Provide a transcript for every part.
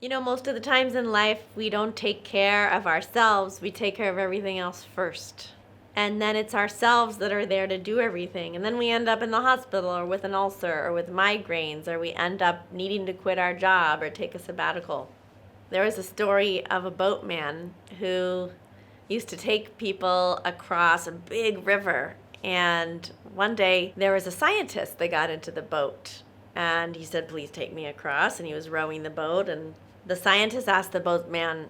Most of the times in life, we don't take care of ourselves. We take care of everything else first. And then it's ourselves that are there to do everything. And then we end up in the hospital or with an ulcer or with migraines, or we end up needing to quit our job or take a sabbatical. There was a story of a boatman who used to take people across a big river. And one day there was a scientist that got into the boat. And he said, "Please take me across." And he was rowing the boat. And the scientist asked the boatman,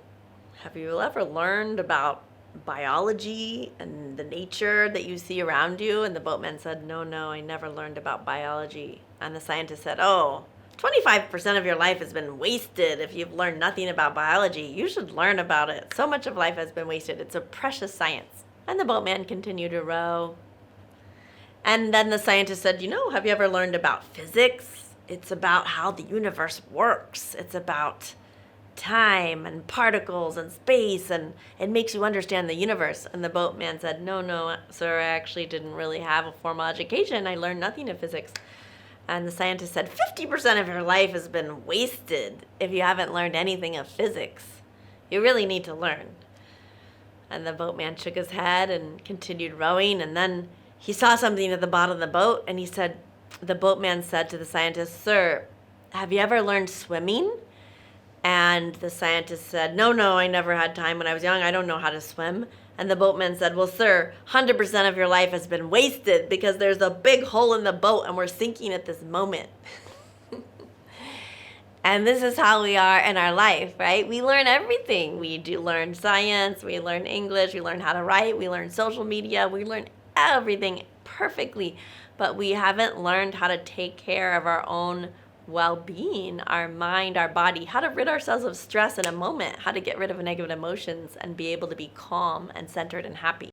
"Have you ever learned about biology and the nature that you see around you?" And the boatman said, "No, I never learned about biology." And the scientist said, "Oh, 25% of your life has been wasted if you've learned nothing about biology. You should learn about it. So much of life has been wasted. It's a precious science." And the boatman continued to row. And then the scientist said, "Have you ever learned about physics? It's about how the universe works. It's about time and particles and space, and it makes you understand the universe." And the boatman said, No, sir, I actually didn't really have a formal education. I learned nothing of physics." And the scientist said, 50% of your life has been wasted if you haven't learned anything of physics. You really need to learn. And the boatman shook his head and continued rowing, and then he saw something at the bottom of the boat, and the boatman said to the scientist, "Sir, have you ever learned swimming?" And the scientist said, No, I never had time when I was young. I don't know how to swim." And the boatman said, "Well, sir, 100% of your life has been wasted because there's a big hole in the boat and we're sinking at this moment." And this is how we are in our life, right? We learn everything. We do learn science, we learn English, we learn how to write, we learn social media, we learn everything perfectly, but we haven't learned how to take care of our own well-being, our mind, our body, how to rid ourselves of stress in a moment, how to get rid of negative emotions and be able to be calm and centered and happy.